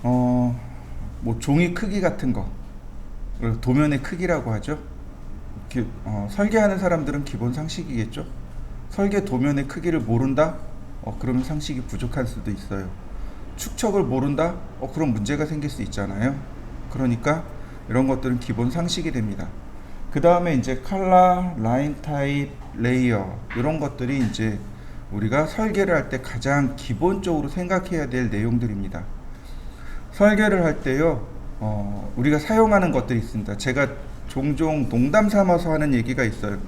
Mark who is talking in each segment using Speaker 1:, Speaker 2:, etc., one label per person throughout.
Speaker 1: 뭐 종이 크기 같은 거, 그리고 도면의 크기라고 하죠. 설계하는 사람들은 기본 상식이겠죠. 설계 도면의 크기를 모른다? 그러면 상식이 부족할 수도 있어요. 축척을 모른다? 그럼 문제가 생길 수 있잖아요. 그러니까 이런 것들은 기본 상식이 됩니다. 그 다음에 이제 컬러, 라인 타입, 레이어 이런 것들이 이제 우리가 설계를 할 때 가장 기본적으로 생각해야 될 내용들입니다. 설계를 할 때요, 우리가 사용하는 것들이 있습니다. 제가 종종 농담 삼아서 하는 얘기가 있어요.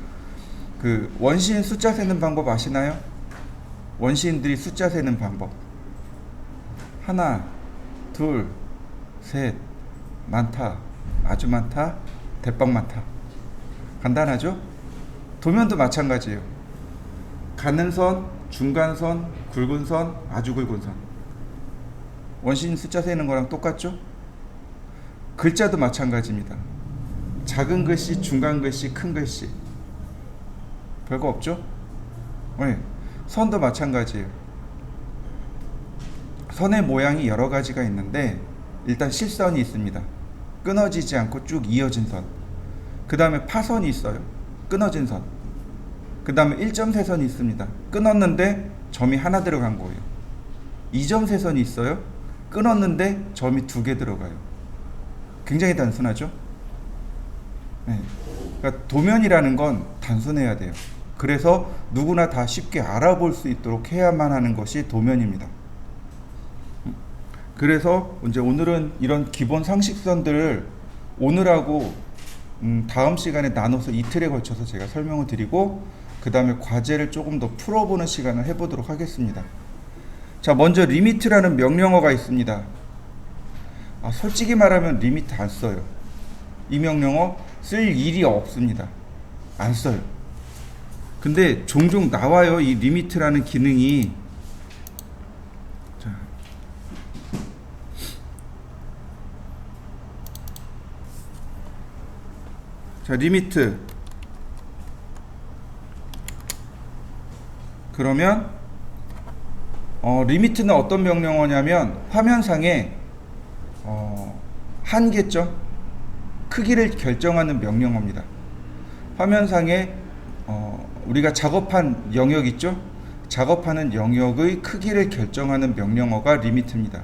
Speaker 1: 그 원시인 숫자 세는 방법 아시나요? 원시인들이 숫자 세는 방법. 하나, 둘, 셋, 많다, 아주 많다, 대빵 많다. 간단하죠? 도면도 마찬가지예요. 가는 선, 중간선, 굵은 선, 아주 굵은 선. 원시인 숫자 세는 거랑 똑같죠? 글자도 마찬가지입니다. 작은 글씨, 중간 글씨, 큰 글씨. 별거 없죠? 네. 선도 마찬가지예요. 선의 모양이 여러 가지가 있는데 일단 실선이 있습니다. 끊어지지 않고 쭉 이어진 선. 그 다음에 파선이 있어요. 끊어진 선. 그 다음에 1점세선이 있습니다. 끊었는데 점이 하나 들어간 거예요. 2점세선이 있어요. 끊었는데 점이 2개 들어가요. 굉장히 단순하죠? 네. 그러니까 도면이라는 건 단순해야 돼요. 그래서 누구나 다 쉽게 알아볼 수 있도록 해야만 하는 것이 도면입니다. 그래서 이제 오늘은 이런 기본 상식선들을 오늘하고 다음 시간에 나눠서 이틀에 걸쳐서 제가 설명을 드리고 그 다음에 과제를 조금 더 풀어보는 시간을 해보도록 하겠습니다. 자, 먼저 리미트라는 명령어가 있습니다. 솔직히 말하면 리미트 안 써요. 이 명령어 쓸 일이 없습니다. 안 써요. 근데 종종 나와요. 이 리미트라는 기능이. 자, 리미트. 그러면 리미트는 어떤 명령어냐면 화면상에 한계점, 크기를 결정하는 명령어입니다. 화면상에 우리가 작업한 영역 있죠? 작업하는 영역의 크기를 결정하는 명령어가 리미트입니다.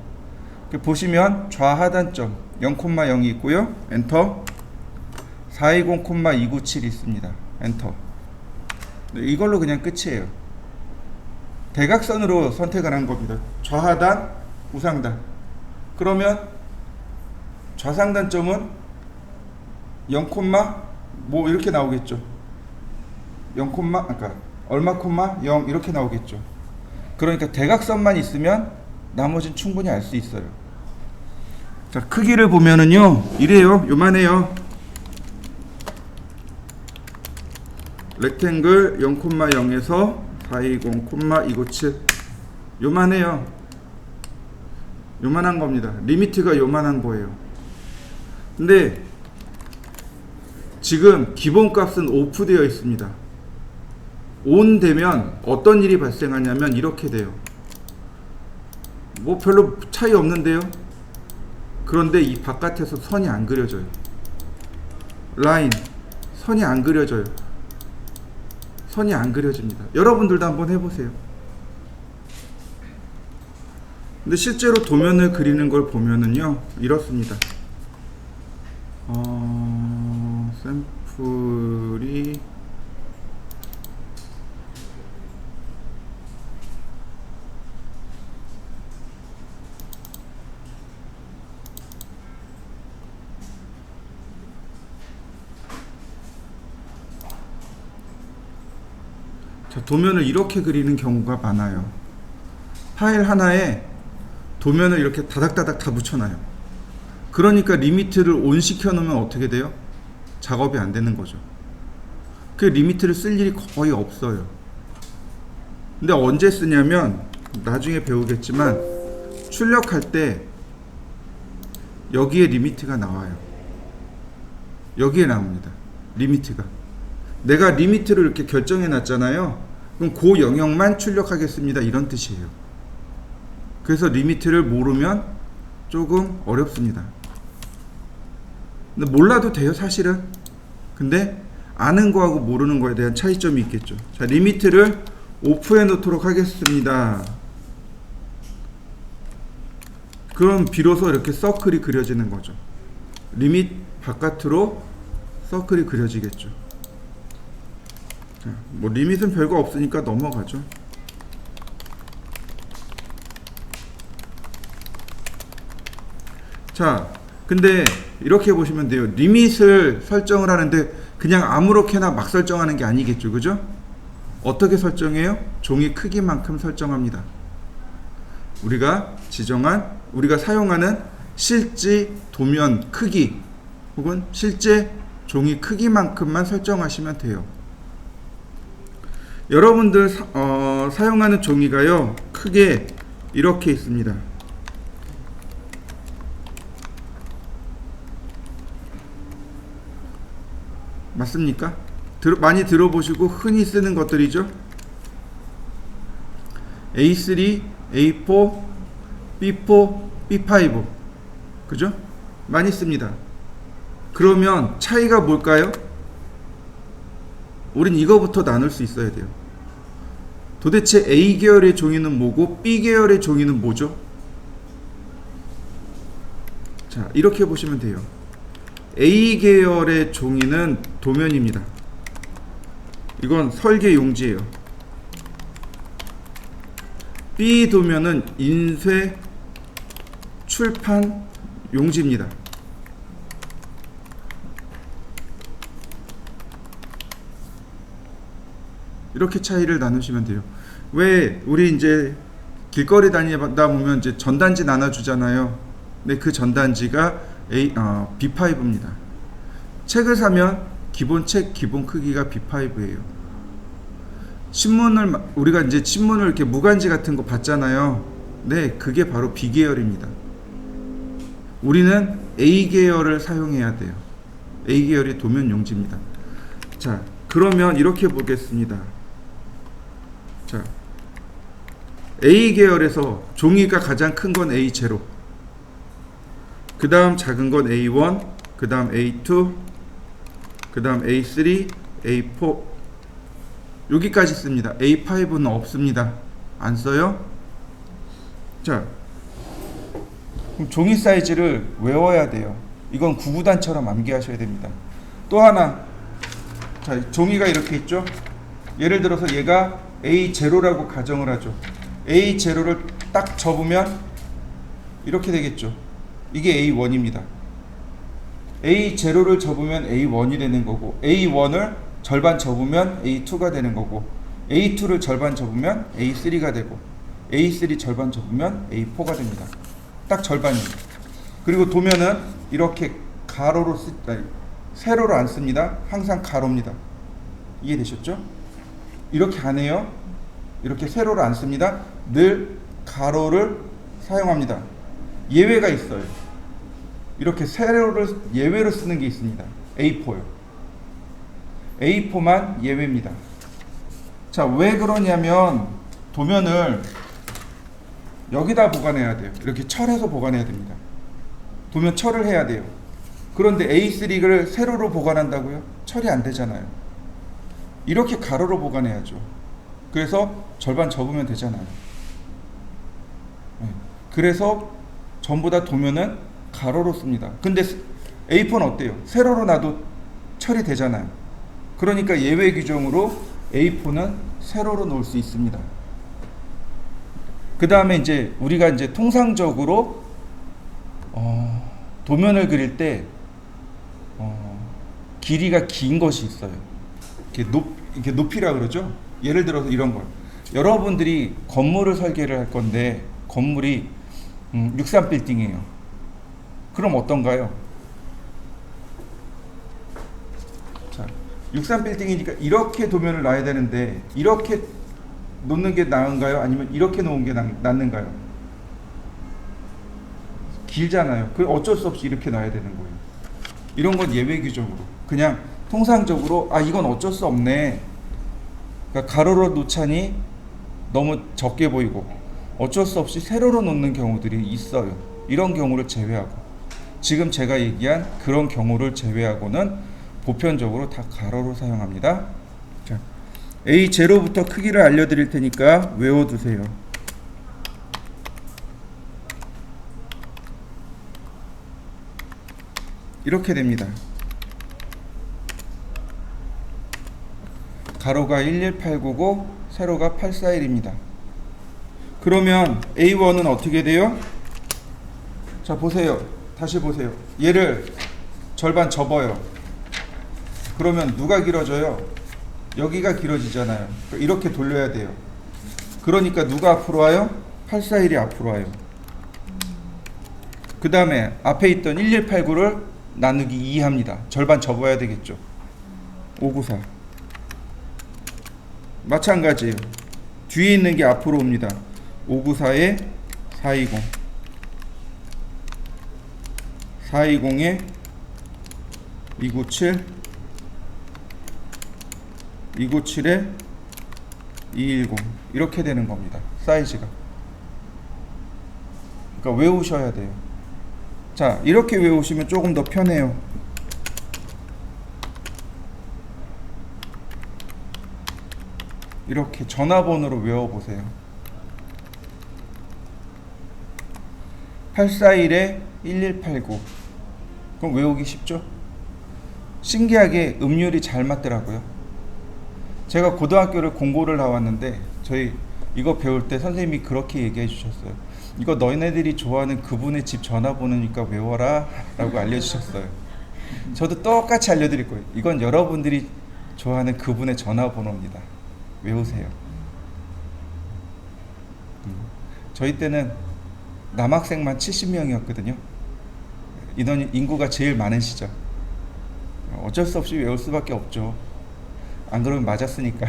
Speaker 1: 보시면 좌하단점 0,0이 있고요. 엔터. 420,297이 있습니다. 엔터. 이걸로 그냥 끝이에요. 대각선으로 선택을 한 겁니다. 좌하단, 우상단. 그러면 좌상단점은 0, 뭐 이렇게 나오겠죠. 0, 그러니까 얼마, 0 이렇게 나오겠죠. 그러니까 대각선만 있으면 나머지는 충분히 알 수 있어요. 자, 크기를 보면은요, 이래요. 요만해요. 렉탱글 0,0에서 420,297 요만해요. 요만한 겁니다. 리미트가 요만한 거예요. 근데 지금 기본값은 오프 되어 있습니다. 온 되면 어떤 일이 발생하냐면 이렇게 돼요. 뭐 별로 차이 없는데요. 그런데 이 바깥에서 선이 안 그려져요. 라인 선이 안 그려져요. 선이 안 그려집니다. 여러분들도 한번 해보세요. 근데 실제로 도면을 그리는 걸 보면은요, 이렇습니다. 샘플이 자, 도면을 이렇게 그리는 경우가 많아요. 파일 하나에 도면을 이렇게 다닥다닥 다 붙여놔요. 그러니까 리미트를 온 시켜놓으면 어떻게 돼요? 작업이 안 되는 거죠. 그 리미트를 쓸 일이 거의 없어요. 근데 언제 쓰냐면 나중에 배우겠지만 출력할 때 여기에 리미트가 나와요. 여기에 나옵니다. 리미트가. 내가 리미트를 이렇게 결정해 놨잖아요. 그럼 그 영역만 출력하겠습니다. 이런 뜻이에요. 그래서 리미트를 모르면 조금 어렵습니다. 근데 몰라도 돼요, 사실은. 근데 아는 거하고 모르는 거에 대한 차이점이 있겠죠. 자, 리미트를 오프해 놓도록 하겠습니다. 그럼 비로소 이렇게 서클이 그려지는 거죠. 리밋 바깥으로 서클이 그려지겠죠. 자, 뭐 리밋은 별거 없으니까 넘어가죠. 자, 근데 이렇게 보시면 돼요. 리밋을 설정을 하는데 그냥 아무렇게나 막 설정하는 게 아니겠죠, 그죠? 어떻게 설정해요? 종이 크기만큼 설정합니다. 우리가 사용하는 실제 도면 크기 혹은 실제 종이 크기만큼만 설정하시면 돼요. 여러분들 사용하는 종이가요, 크게 이렇게 있습니다. 맞습니까? 많이 들어보시고 흔히 쓰는 것들이죠. A3, A4, B4, B5, 그죠? 많이 씁니다. 그러면 차이가 뭘까요? 우린 이거부터 나눌 수 있어야 돼요. 도대체 A 계열의 종이는 뭐고 B 계열의 종이는 뭐죠? 자, 이렇게 보시면 돼요. A 계열의 종이는 도면입니다. 이건 설계 용지예요. B 도면은 인쇄, 출판 용지입니다. 이렇게 차이를 나누시면 돼요. 왜 우리 이제 길거리 다니다 보면 이제 전단지 나눠주잖아요. 근데 그 전단지가 B5입니다. 책을 사면 기본 크기가 B5예요. 우리가 이제 신문을 이렇게 무간지 같은 거 받잖아요. 네, 그게 바로 B 계열입니다. 우리는 A 계열을 사용해야 돼요. A 계열이 도면 용지입니다. 자, 그러면 이렇게 보겠습니다. 자, A 계열에서 종이가 가장 큰 건 A0, 그 다음 작은 건 A1, 그 다음 A2, 그 다음 A3, A4, 여기까지 씁니다. A5는 없습니다. 안 써요? 자, 그럼 종이 사이즈를 외워야 돼요. 이건 구구단처럼 암기하셔야 됩니다. 또 하나, 자, 종이가 이렇게 있죠? 예를 들어서 얘가 A0라고 가정을 하죠. A0를 딱 접으면 이렇게 되겠죠. 이게 A1입니다. A0를 접으면 A1이 되는 거고, A1을 절반 접으면 A2가 되는 거고, A2를 절반 접으면 A3가 되고, A3 절반 접으면 A4가 됩니다. 딱 절반이에요. 그리고 도면은 이렇게 가로로 세로로 안 씁니다. 항상 가로입니다. 이해되셨죠? 이렇게 안 해요. 이렇게 세로를 안 씁니다. 늘 가로를 사용합니다. 예외가 있어요. 이렇게 세로를 예외로 쓰는 게 있습니다. A4요. A4만 예외입니다. 자, 왜 그러냐면 도면을 여기다 보관해야 돼요. 이렇게 철해서 보관해야 됩니다. 도면 철을 해야 돼요. 그런데 A3를 세로로 보관한다고요? 철이 안 되잖아요. 이렇게 가로로 보관해야죠. 그래서 절반 접으면 되잖아요. 그래서 전부 다 도면은 가로로 씁니다. 근데 A4는 어때요? 세로로 놔도 철이 되잖아요. 그러니까 예외 규정으로 A4는 세로로 놓을 수 있습니다. 그 다음에 이제 우리가 이제 통상적으로 도면을 그릴 때 길이가 긴 것이 있어요. 이렇게 높이라 그러죠. 예를 들어서 이런 걸, 여러분들이 건물을 설계를 할 건데 건물이 63빌딩이에요. 그럼 어떤가요? 자, 63빌딩이니까 이렇게 도면을 놔야 되는데 이렇게 놓는 게 나은가요? 아니면 이렇게 놓은 게 낫는가요? 길잖아요. 그 어쩔 수 없이 이렇게 놔야 되는 거예요. 이런 건 예외 규정으로, 그냥 통상적으로 이건 어쩔 수 없네. 그러니까 가로로 놓자니 너무 적게 보이고 어쩔 수 없이 세로로 놓는 경우들이 있어요. 이런 경우를 제외하고, 지금 제가 얘기한 그런 경우를 제외하고는 보편적으로 다 가로로 사용합니다. 자, A0부터 크기를 알려드릴 테니까 외워두세요. 이렇게 됩니다. 가로가 11899, 세로가 841입니다. 그러면 A1은 어떻게 돼요? 자, 보세요. 다시 보세요. 얘를 절반 접어요. 그러면 누가 길어져요? 여기가 길어지잖아요. 이렇게 돌려야 돼요. 그러니까 누가 앞으로 와요? 841이 앞으로 와요. 그 다음에 앞에 있던 1189를 나누기 2 합니다. 절반 접어야 되겠죠. 594. 마찬가지예요. 뒤에 있는 게 앞으로 옵니다. 594에 420, 420에 297, 297에 210 이렇게 되는 겁니다. 사이즈가. 그러니까 외우셔야 돼요. 자, 이렇게 외우시면 조금 더 편해요. 이렇게 전화번호로 외워보세요. 841에 1189. 그럼 외우기 쉽죠? 신기하게 음률이 잘 맞더라고요. 제가 고등학교를 공고를 나왔는데 저희 이거 배울 때 선생님이 그렇게 얘기해 주셨어요. 이거 너희네들이 좋아하는 그분의 집 전화번호니까 외워라 라고 알려주셨어요. 저도 똑같이 알려드릴 거예요. 이건 여러분들이 좋아하는 그분의 전화번호입니다. 외우세요. 저희 때는 남학생만 70명이었거든요. 인구가 제일 많은 시절. 어쩔 수 없이 외울 수밖에 없죠. 안 그러면 맞았으니까.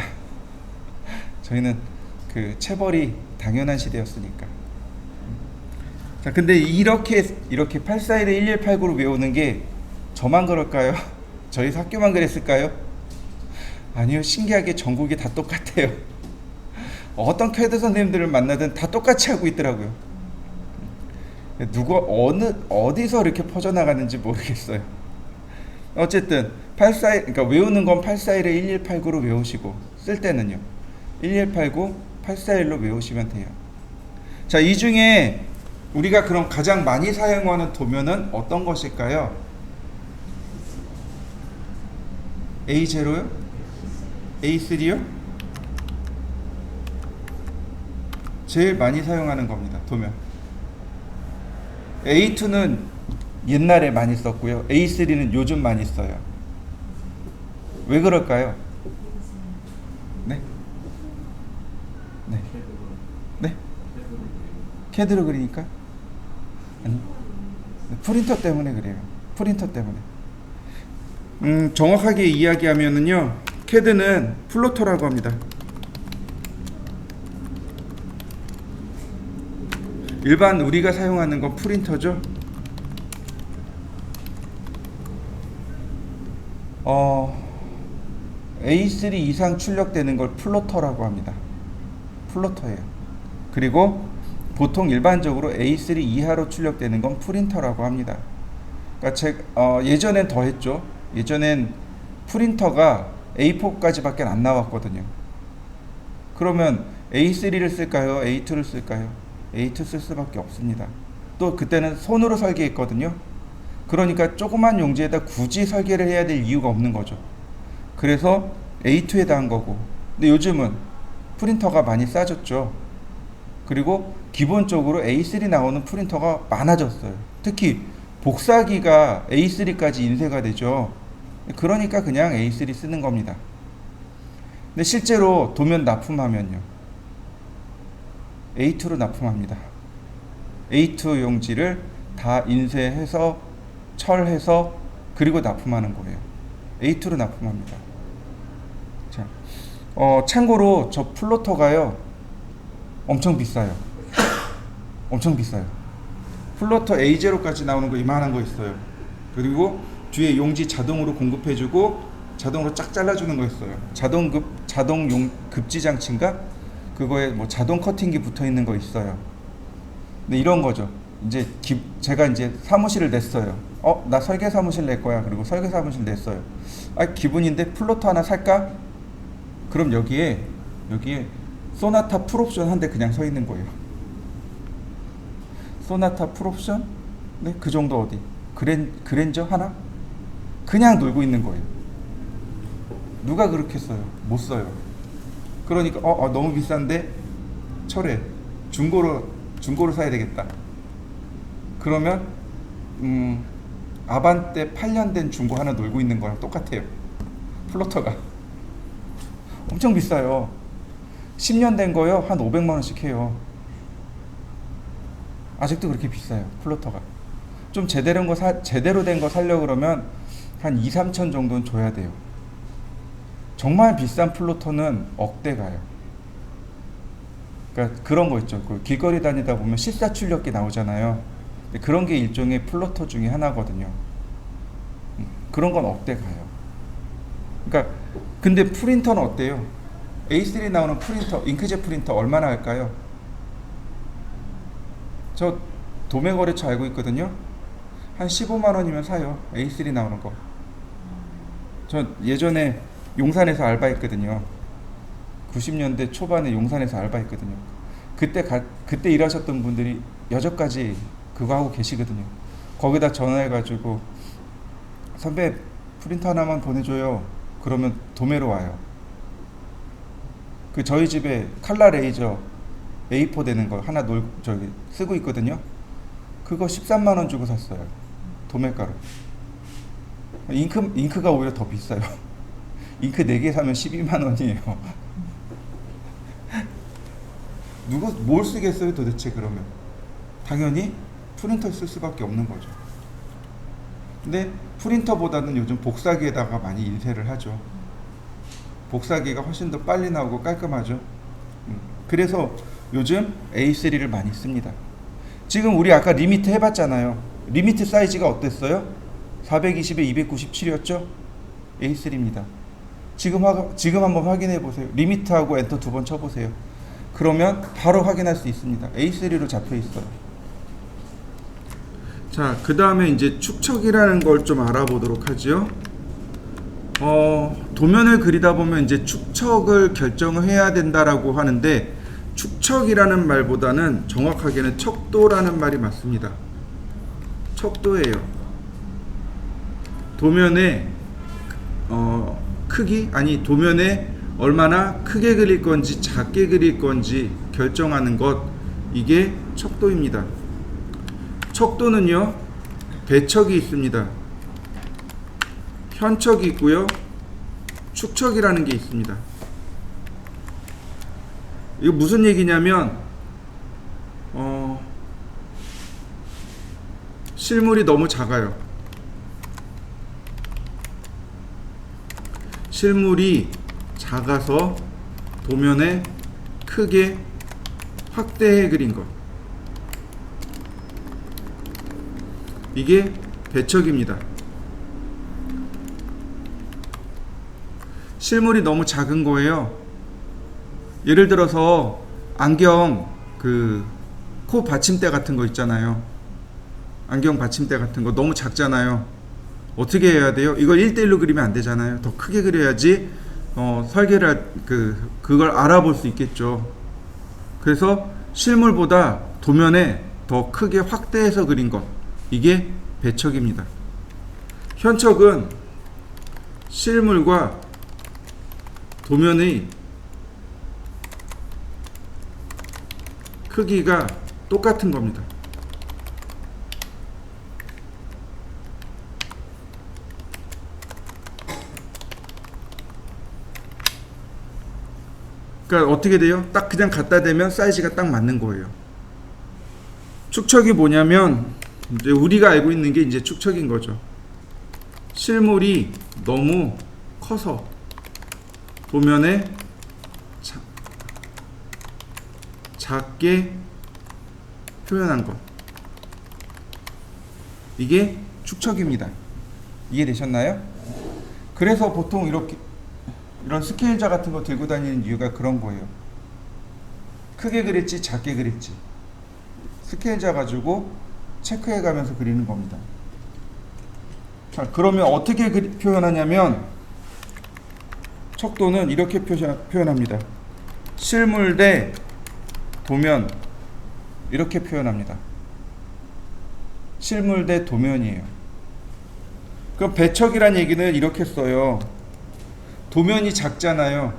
Speaker 1: 저희는 그 체벌이 당연한 시대였으니까. 자, 근데 이렇게 841에 1189로 외우는 게 저만 그럴까요? 저희 학교만 그랬을까요? 아니요, 신기하게 전국이 다 똑같아요. 어떤 캐드 선생님들을 만나든 다 똑같이 하고 있더라고요. 누가 어디서 이렇게 퍼져나가는지 모르겠어요. 어쨌든 841, 그러니까 외우는 건 841에 1189로 외우시고, 쓸 때는요 1189, 841로 외우시면 돼요. 자, 이 중에 우리가 그럼 가장 많이 사용하는 도면은 어떤 것일까요? A0요? A3요? 제일 많이 사용하는 겁니다. 도면. A2는 옛날에 많이 썼고요. A3는 요즘 많이 써요. 왜 그럴까요? 네? 네? 네? 캐드로 그리니까? 아니, 프린터 때문에 그래요. 프린터 때문에. 정확하게 이야기하면은요, 캐드는 플로터라고 합니다. 일반 우리가 사용하는 건 프린터죠. A3 이상 출력되는 걸 플로터라고 합니다. 플로터예요. 그리고 보통 일반적으로 A3 이하로 출력되는 건 프린터라고 합니다. 그러니까 예전엔 더 했죠. 예전엔 프린터가 A4까지밖에 안 나왔거든요. 그러면 A3를 쓸까요? A2를 쓸까요? A2 쓸 수밖에 없습니다. 또 그때는 손으로 설계했거든요. 그러니까 조그만 용지에다 굳이 설계를 해야 될 이유가 없는 거죠. 그래서 A2에다 한 거고. 근데 요즘은 프린터가 많이 싸졌죠. 그리고 기본적으로 A3 나오는 프린터가 많아졌어요. 특히 복사기가 A3까지 인쇄가 되죠. 그러니까 그냥 A3 쓰는 겁니다. 근데 실제로 도면 납품하면요, A2로 납품합니다. A2 용지를 다 인쇄해서 철해서 그리고 납품하는 거예요. A2로 납품합니다. 자, 참고로 저 플로터가요 엄청 비싸요. 엄청 비싸요. 플로터 A0까지 나오는 거 이만한 거 있어요. 그리고 뒤에 용지 자동으로 공급해주고 자동으로 쫙 잘라주는 거 있어요. 자동 급지 장치인가? 그거에 뭐 자동 커팅기 붙어 있는 거 있어요. 근데 이런 거죠. 제가 이제 사무실을 냈어요. 나 설계 사무실 낼 거야. 그리고 설계 사무실 냈어요. 기분인데 플로터 하나 살까? 그럼 여기에 소나타 풀옵션 한 대 그냥 서 있는 거예요. 소나타 풀옵션? 네, 그 정도 어디? 그랜저 하나? 그냥 놀고 있는 거예요. 누가 그렇게 써요? 못 써요. 그러니까 너무 비싼데 철회. 중고로 사야 되겠다. 그러면 아반떼 8년 된 중고 하나 놀고 있는 거랑 똑같아요. 플로터가 엄청 비싸요. 10년 된 거요 한 500만 원씩 해요. 아직도 그렇게 비싸요. 플로터가 좀 제대로 된 거 살려 그러면 한 2, 3천 정도는 줘야 돼요. 정말 비싼 플로터는 억대 가요. 그러니까 그런 거 있죠. 그 길거리 다니다 보면 실사출력기 나오잖아요. 그런 게 일종의 플로터 중에 하나거든요. 그런 건 억대 가요. 그러니까 근데 프린터는 어때요? A3 나오는 프린터, 잉크젯 프린터 얼마나 할까요? 저 도매거래처 알고 있거든요. 한 15만 원이면 사요. A3 나오는 거. 저 예전에 용산에서 알바했거든요. 90년대 초반에 용산에서 알바했거든요. 그때 일하셨던 분들이 여전까지 그거 하고 계시거든요. 거기다 전화해가지고 선배 프린터 하나만 보내줘요. 그러면 도매로 와요. 저희 집에 칼라 레이저 A4 되는 거 하나 쓰고 있거든요. 그거 13만 원 주고 샀어요. 도매가로. 잉크가 오히려 더 비싸요. 잉크 4개 사면 12만 원이에요. 누가 뭘 쓰겠어요 도대체 그러면? 당연히 프린터 쓸 수밖에 없는 거죠. 근데 프린터보다는 요즘 복사기에다가 많이 인쇄를 하죠. 복사기가 훨씬 더 빨리 나오고 깔끔하죠. 그래서 요즘 A3를 많이 씁니다. 지금 우리 아까 리미트 해봤잖아요. 리미트 사이즈가 어땠어요? 420에 297이었죠? A3입니다. 지금 한번 확인해 보세요. 리미트하고 엔터 2번 쳐보세요. 그러면 바로 확인할 수 있습니다. A3로 잡혀 있어요. 자, 그 다음에 이제 축척이라는 걸 좀 알아보도록 하죠. 도면을 그리다 보면 이제 축척을 결정을 해야 된다라고 하는데, 축척이라는 말보다는 정확하게는 척도라는 말이 맞습니다. 척도예요. 도면의 크기, 도면에 얼마나 크게 그릴 건지 작게 그릴 건지 결정하는 것, 이게 척도입니다. 척도는요, 배척이 있습니다. 현척이 있고요, 축척이라는 게 있습니다. 이거 무슨 얘기냐면 실물이 너무 작아요. 실물이 작아서 도면에 크게 확대해 그린 것, 이게 배척입니다. 실물이 너무 작은 거예요. 예를 들어서 안경 코 받침대 같은 거 있잖아요. 안경 받침대 같은 거 너무 작잖아요. 어떻게 해야 돼요? 이걸 1대1로 그리면 안 되잖아요. 더 크게 그려야지 설계를 그걸 알아볼 수 있겠죠. 그래서 실물보다 도면에 더 크게 확대해서 그린 것, 이게 배척입니다. 현척은 실물과 도면의 크기가 똑같은 겁니다. 그러니까 어떻게 돼요? 딱 그냥 갖다 대면 사이즈가 딱 맞는 거예요. 축척이 뭐냐면, 이제 우리가 알고 있는 게 이제 축척인 거죠. 실물이 너무 커서 도면에 작게 표현한 것, 이게 축척입니다. 이해되셨나요? 그래서 보통 이런 스케일자 같은 거 들고 다니는 이유가 그런 거예요. 크게 그렸지 작게 그렸지. 스케일자 가지고 체크해 가면서 그리는 겁니다. 자, 그러면 어떻게 표현하냐면 척도는 이렇게 표현합니다. 실물 대 도면, 이렇게 표현합니다. 실물 대 도면이에요. 그럼 배척이란 얘기는 이렇게 써요. 도면이 작잖아요.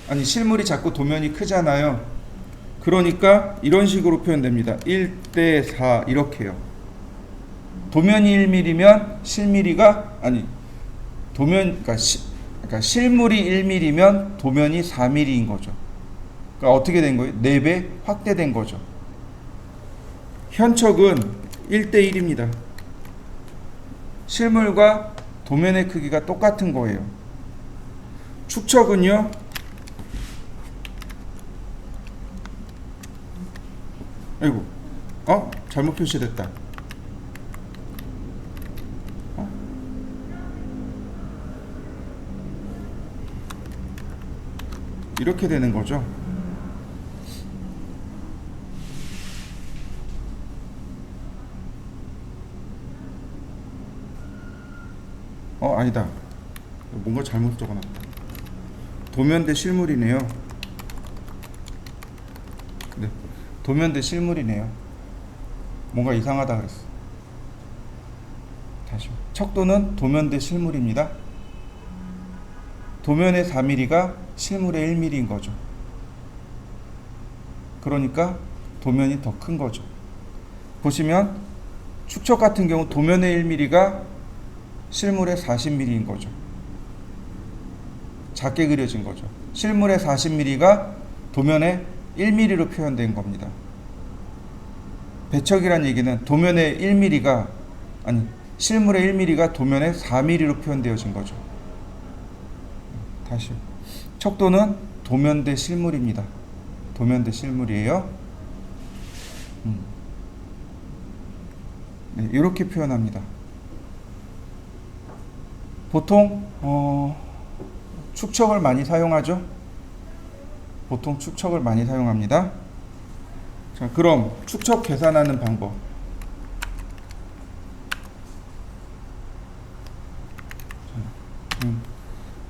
Speaker 1: 아니, 실물이 작고 도면이 크잖아요. 그러니까 이런 식으로 표현됩니다. 1대 4 이렇게요. 도면이 1mm면 실물이가 아니 도면 그러니까 실물이 1mm면 도면이 4mm인 거죠. 그러니까 어떻게 된 거예요? 4배 확대된 거죠. 현척은 1대 1입니다. 실물과 도면의 크기가 똑같은 거예요. 축척은요, 아이고, 잘못 표시됐다. 이렇게 되는 거죠. 아니다. 뭔가 잘못 적어놨다. 도면 대 실물이네요. 네, 도면 대 실물이네요. 뭔가 이상하다 그랬어. 다시. 척도는 도면 대 실물입니다. 도면의 4mm가 실물의 1mm인 거죠. 그러니까 도면이 더 큰 거죠. 보시면 축척 같은 경우 도면의 1mm가 실물의 40mm인 거죠. 작게 그려진 거죠. 실물의 40mm가 도면의 1mm로 표현된 겁니다. 배척이란 얘기는 도면의 1mm가 아니 실물의 1mm가 도면의 4mm로 표현되어진 거죠. 다시. 척도는 도면 대 실물입니다. 도면 대 실물이에요. 네, 이렇게 표현합니다. 보통 축척을 많이 사용하죠. 보통 축척을 많이 사용합니다. 자, 그럼 축척 계산하는 방법.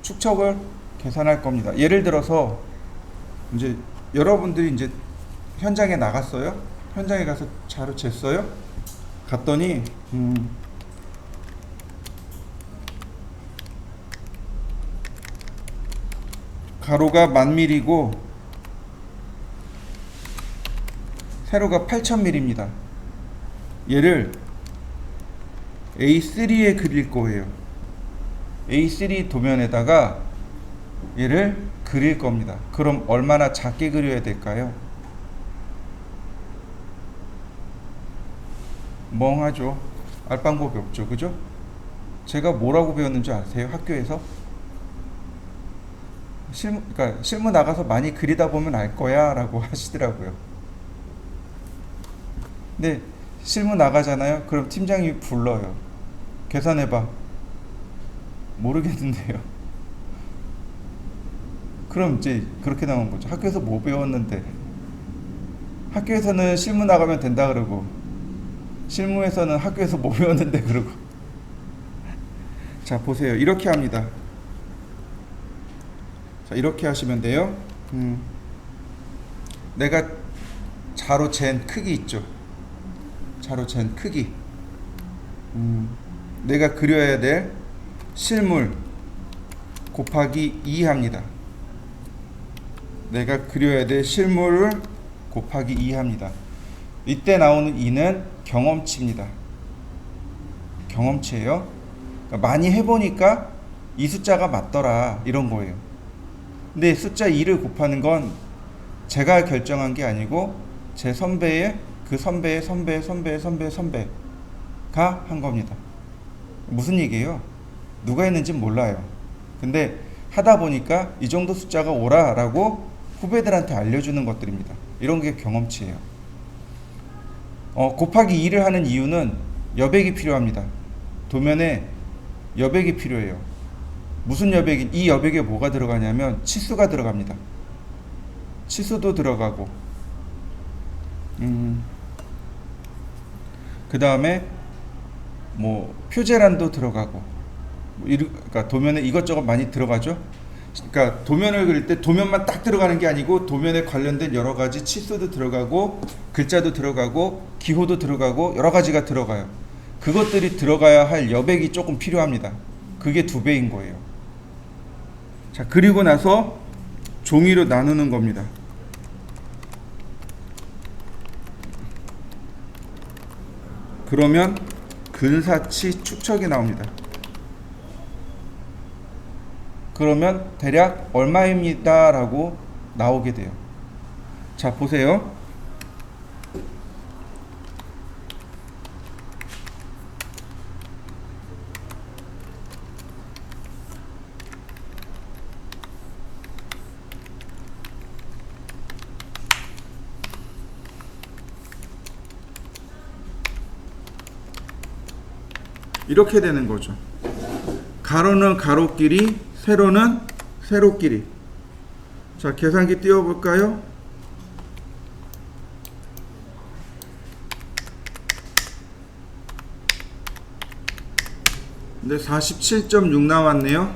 Speaker 1: 축척을 계산할 겁니다. 예를 들어서 이제 여러분들이 이제 현장에 나갔어요. 현장에 가서 자료 쟀어요. 갔더니 가로가 1000mm고 세로가 8000mm입니다. 얘를 A3에 그릴 거예요. A3 도면에다가 얘를 그릴 겁니다. 그럼 얼마나 작게 그려야 될까요? 멍하죠. 알 방법이 없죠. 그죠? 제가 뭐라고 배웠는지 아세요? 학교에서? 그러니까 실무 나가서 많이 그리다 보면 알 거야 라고 하시더라고요. 근데 실무 나가잖아요. 그럼 팀장이 불러요. 계산해봐. 모르겠는데요. 그럼 이제 그렇게 나온 거죠. 학교에서 뭐 배웠는데. 학교에서는 실무 나가면 된다 그러고 실무에서는 학교에서 뭐 배웠는데 그러고. 자, 보세요. 이렇게 합니다. 자, 이렇게 하시면 돼요. 내가 자로 잰 크기 있죠. 자로 잰 크기. 내가 그려야 될 실물 곱하기 2 합니다. 내가 그려야 될 실물을 곱하기 2 합니다. 이때 나오는 2는 경험치입니다. 경험치예요. 그러니까 많이 해보니까 이 숫자가 맞더라 이런 거예요. 근데 숫자 2를 곱하는 건 제가 결정한 게 아니고 제 선배의 그 선배의 선배의 선배의 선배의 선배가 한 겁니다. 무슨 얘기예요? 누가 했는지 몰라요. 근데 하다 보니까 이 정도 숫자가 오라 라고 후배들한테 알려주는 것들입니다. 이런 게 경험치예요. 곱하기 2를 하는 이유는 여백이 필요합니다. 도면에 여백이 필요해요. 무슨 여백이? 이 여백에 뭐가 들어가냐면 치수가 들어갑니다. 치수도 들어가고 그 다음에 뭐 표제란도 들어가고, 그러니까 도면에 이것저것 많이 들어가죠. 그러니까 도면을 그릴 때 도면만 딱 들어가는 게 아니고 도면에 관련된 여러 가지 치수도 들어가고 글자도 들어가고 기호도 들어가고 여러 가지가 들어가요. 그것들이 들어가야 할 여백이 조금 필요합니다. 그게 2배인 거예요. 자, 그리고 나서 종이로 나누는 겁니다. 그러면 근사치 축척이 나옵니다. 그러면 대략 얼마입니다 라고 나오게 돼요. 자, 보세요. 이렇게 되는 거죠. 가로는 가로끼리, 세로는 세로끼리. 자, 계산기 띄워볼까요? 근데 47.6 나왔네요.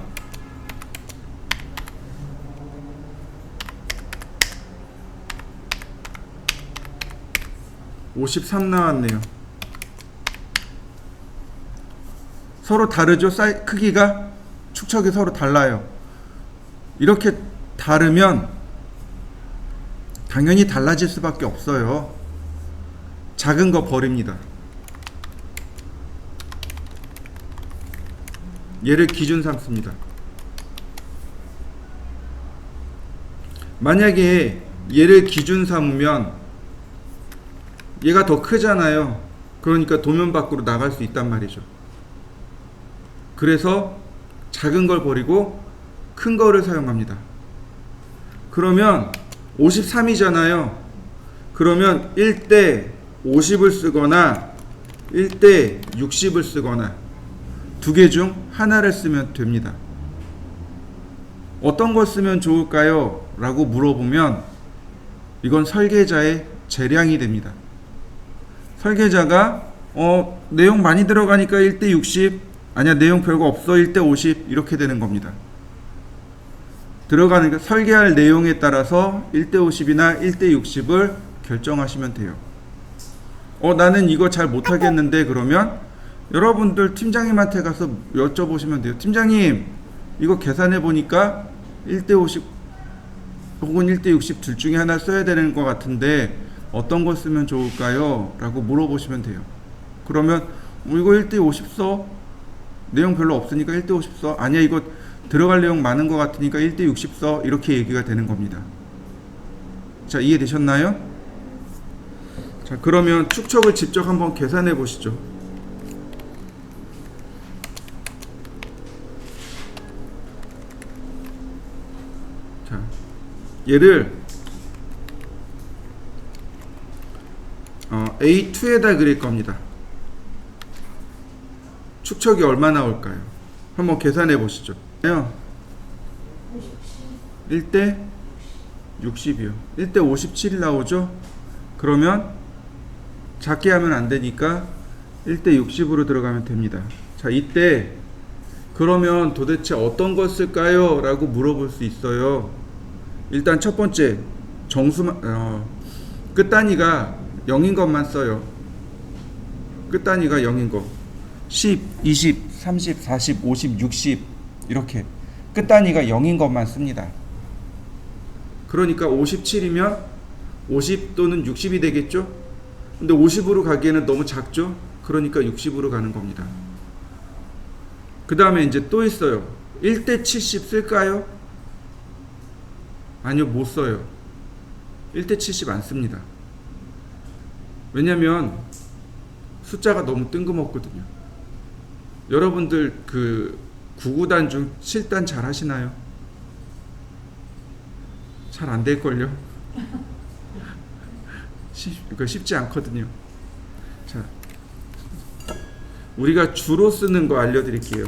Speaker 1: (53) 나왔네요. 서로 다르죠? 크기가, 축척이 서로 달라요. 이렇게 다르면 당연히 달라질 수밖에 없어요. 작은 거 버립니다. 얘를 기준 삼습니다. 만약에 얘를 기준 삼으면 얘가 더 크잖아요. 그러니까 도면 밖으로 나갈 수 있단 말이죠. 그래서 작은 걸 버리고 큰 거를 사용합니다. 그러면 53이잖아요. 그러면 1대 50을 쓰거나 1대 60을 쓰거나 2개 중 하나를 쓰면 됩니다. 어떤 걸 쓰면 좋을까요? 라고 물어보면 이건 설계자의 재량이 됩니다. 설계자가 내용 많이 들어가니까 1대 60, 아니야 내용 별거 없어 1대 50 이렇게 되는 겁니다. 들어가는 설계할 내용에 따라서 1대 50이나 1대 60을 결정하시면 돼요. 나는 이거 잘 못하겠는데 그러면 여러분들 팀장님한테 가서 여쭤보시면 돼요. 팀장님 이거 계산해 보니까 1대 50 혹은 1대 60 둘 중에 하나 써야 되는 것 같은데 어떤 거 쓰면 좋을까요? 라고 물어보시면 돼요. 그러면 이거 1대 50 써. 내용 별로 없으니까 1대 50 써. 아니야 이거 들어갈 내용 많은 것 같으니까 1대 60 써. 이렇게 얘기가 되는 겁니다. 자, 이해되셨나요? 자, 그러면 축척을 직접 한번 계산해 보시죠. 자, 얘를 A2에다 그릴 겁니다. 축척이 얼마 나올까요? 한번 계산해 보시죠. 1대 60이요. 1대 57이 나오죠? 그러면 작게 하면 안 되니까 1대 60으로 들어가면 됩니다. 자, 이때 그러면 도대체 어떤 걸 쓸까요? 라고 물어볼 수 있어요. 일단 첫 번째 끝단위가 0인 것만 써요. 끝단위가 0인 거 10, 20, 30, 40, 50, 60 이렇게 끝단위가 0인 것만 씁니다. 그러니까 57이면 50 또는 60이 되겠죠? 근데 50으로 가기에는 너무 작죠? 그러니까 60으로 가는 겁니다. 그 다음에 이제 또 있어요. 1대 70 쓸까요? 아니요, 못 써요. 1대 70 안 씁니다. 왜냐면 숫자가 너무 뜬금없거든요. 여러분들 그 9구단 중 7단 잘 하시나요? 잘 안 될걸요? 쉽지 않거든요. 자, 우리가 주로 쓰는 거 알려드릴게요.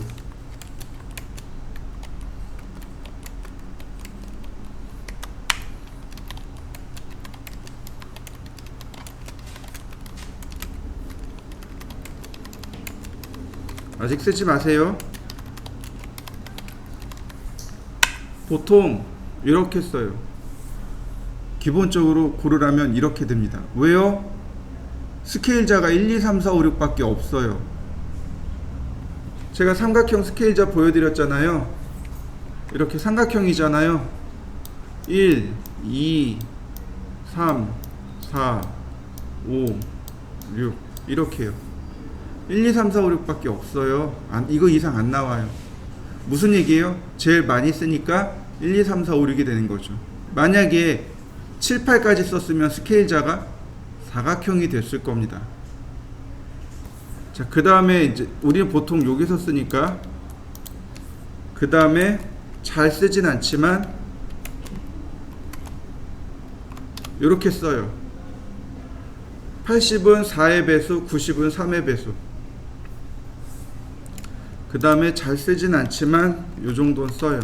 Speaker 1: 아직 쓰지 마세요. 보통 이렇게 써요. 기본적으로 고르라면 이렇게 됩니다. 왜요? 스케일자가 1, 2, 3, 4, 5, 6밖에 없어요. 제가 삼각형 스케일자 보여드렸잖아요. 이렇게 삼각형이잖아요. 1, 2, 3, 4, 5, 6 이렇게요. 1, 2, 3, 4, 5, 6밖에 없어요. 이거 이상 안 나와요. 무슨 얘기예요? 제일 많이 쓰니까 1, 2, 3, 4, 5, 6이 되는 거죠. 만약에 7, 8까지 썼으면 스케일자가 사각형이 됐을 겁니다. 자, 그 다음에 이제 우리는 보통 여기서 쓰니까 그 다음에 잘 쓰진 않지만 이렇게 써요. 80은 4의 배수, 90은 3의 배수. 그 다음에 잘 쓰진 않지만 이 정도는 써요.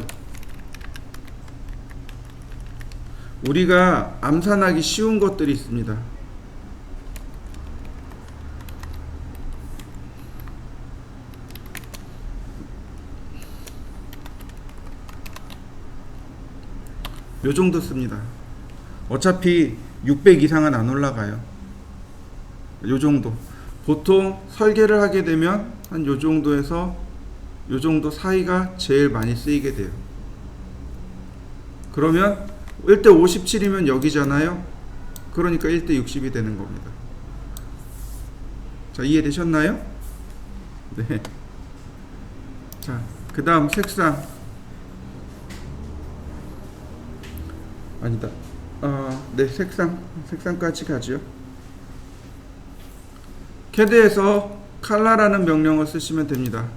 Speaker 1: 우리가 암산하기 쉬운 것들이 있습니다. 요 정도 씁니다. 어차피 600 이상은 안 올라가요. 요 정도. 보통 설계를 하게 되면 한 요 정도에서 요 정도 사이가 제일 많이 쓰이게 돼요. 그러면 1대 57이면 여기잖아요. 그러니까 1대 60이 되는 겁니다. 자, 이해되셨나요? 네. 자, 그 다음 색상. 아니다. 네, 색상까지 가죠. 캐드에서 칼라라는 명령을 쓰시면 됩니다.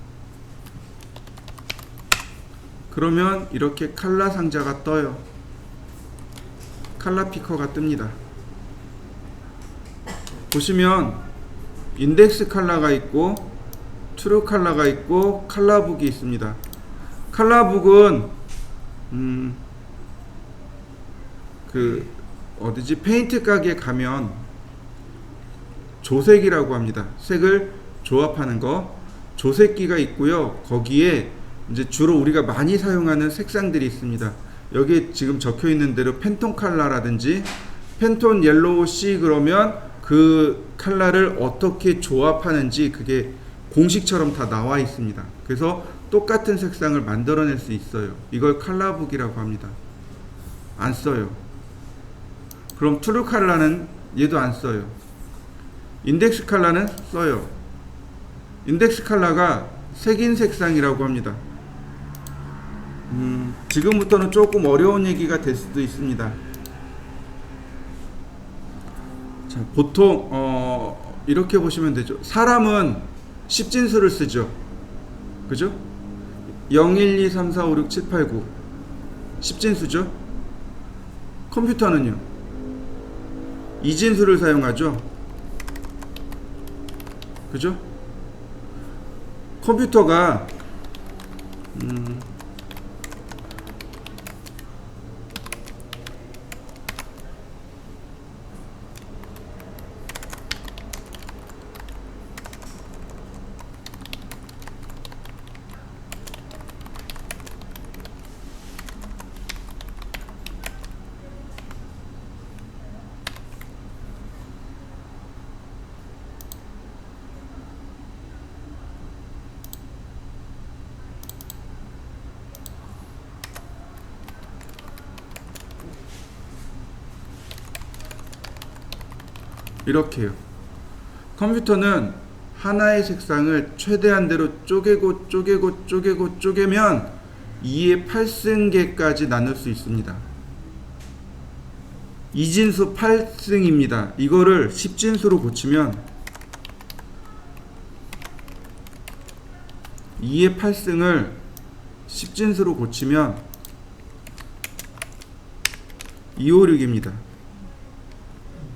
Speaker 1: 그러면 이렇게 칼라 상자가 떠요. 칼라 피커가 뜹니다. 보시면 인덱스 칼라가 있고 트루 칼라가 있고 칼라북이 있습니다. 칼라북은 어디지? 페인트 가게 가면 조색이라고 합니다. 색을 조합하는 거. 조색기가 있고요. 거기에 이제 주로 우리가 많이 사용하는 색상들이 있습니다. 여기 지금 적혀 있는 대로 팬톤 칼라라든지 팬톤 옐로우 C 그러면 그 칼라를 어떻게 조합하는지 그게 공식처럼 다 나와 있습니다. 그래서 똑같은 색상을 만들어낼 수 있어요. 이걸 칼라북이라고 합니다. 안 써요. 그럼 트루 칼라는 얘도 안 써요. 인덱스 칼라는 써요. 인덱스 칼라가 색인 색상이라고 합니다. 지금부터는 조금 어려운 얘기가 될 수도 있습니다. 자, 보통 이렇게 보시면 되죠. 사람은 10진수를 쓰죠. 그죠? 0, 1, 2, 3, 4, 5, 6, 7, 8, 9 10진수죠. 컴퓨터는요 2진수를 사용하죠. 그죠? 컴퓨터가 이렇게요. 컴퓨터는 하나의 색상을 최대한대로 쪼개고 쪼개면 2의 8승계까지 나눌 수 있습니다. 2진수 8승입니다. 이거를 10진수로 고치면 2의 8승을 10진수로 고치면 256입니다.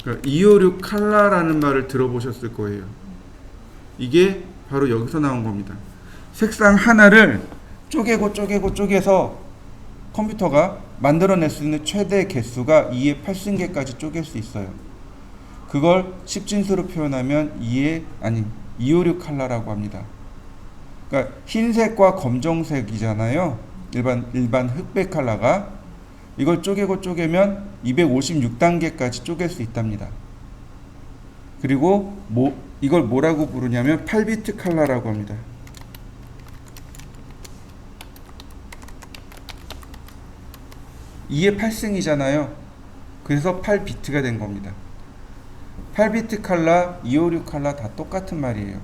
Speaker 1: 그러니까 256 칼라라는 말을 들어보셨을 거예요. 이게 바로 여기서 나온 겁니다. 색상 하나를 쪼개서 컴퓨터가 만들어낼 수 있는 최대 개수가 2의 8승계까지 쪼갤 수 있어요. 그걸 10진수로 표현하면 256 칼라라고 합니다. 그러니까 흰색과 검정색이잖아요. 일반 흑백 컬러가. 이걸 쪼개면 256단계까지 쪼갤 수 있답니다. 그리고 이걸 뭐라고 부르냐면 8비트 컬러라고 합니다. 이게 8승이잖아요. 그래서 8비트가 된 겁니다. 8비트 컬러, 256 컬러 다 똑같은 말이에요.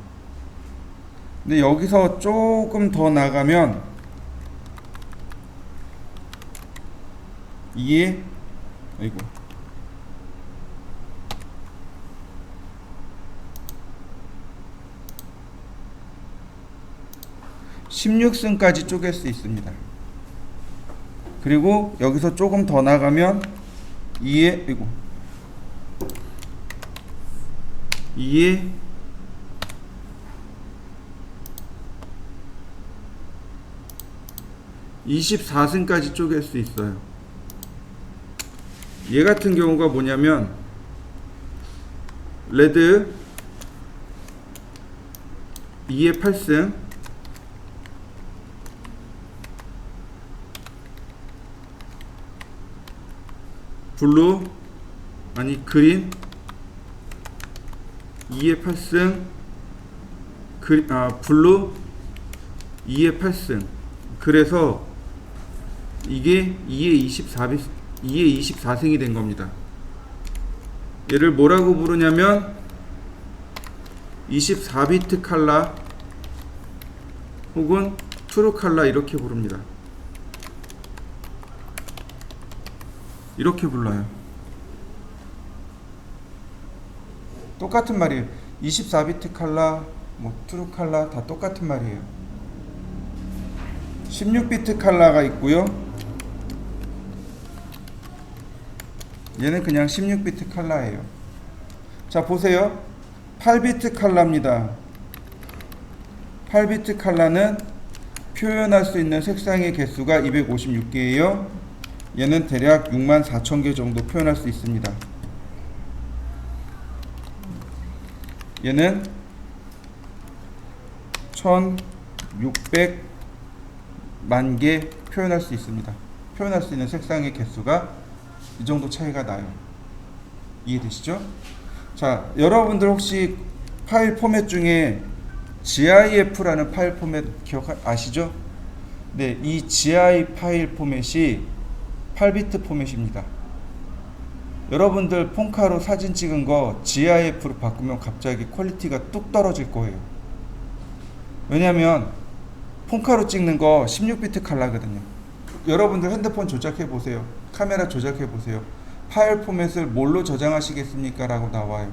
Speaker 1: 근데 여기서 조금 더 나가면 이게 16승까지 쪼갤 수 있습니다. 그리고 여기서 조금 더 나가면 2에 24승까지 쪼갤 수 있어요. 얘 같은 경우가 뭐냐면 레드 2에 8승, 그린 2에 8승, 블루 2에 8승. 그래서 이게 2에 24승이 된 겁니다. 얘를 뭐라고 부르냐면 24비트 컬러 혹은 트루 컬러 이렇게 부릅니다. 이렇게 불러요. 똑같은 말이에요. 24비트 컬러, 트루 컬러 다 똑같은 말이에요. 16비트 컬러가 있고요. 얘는 그냥 16비트 컬러예요. 자, 보세요. 8비트 컬러입니다. 8비트 컬러는 표현할 수 있는 색상의 개수가 256개예요. 얘는 대략 64,000개 정도 표현할 수 있습니다. 얘는 1600만 개 표현할 수 있습니다. 표현할 수 있는 색상의 개수가 이 정도 차이가 나요. 이해되시죠? 자, 여러분들 혹시 파일 포맷 중에 GIF라는 파일 포맷 아시죠? 네, 이 GIF 파일 포맷이 8비트 포맷입니다. 여러분들 폰카로 사진 찍은 거 GIF로 바꾸면 갑자기 퀄리티가 뚝 떨어질 거예요. 왜냐면 폰카로 찍는 거 16비트 컬러거든요. 여러분들 핸드폰 조작해 보세요. 카메라 조작해 보세요. 파일 포맷을 뭘로 저장하시겠습니까? 라고 나와요.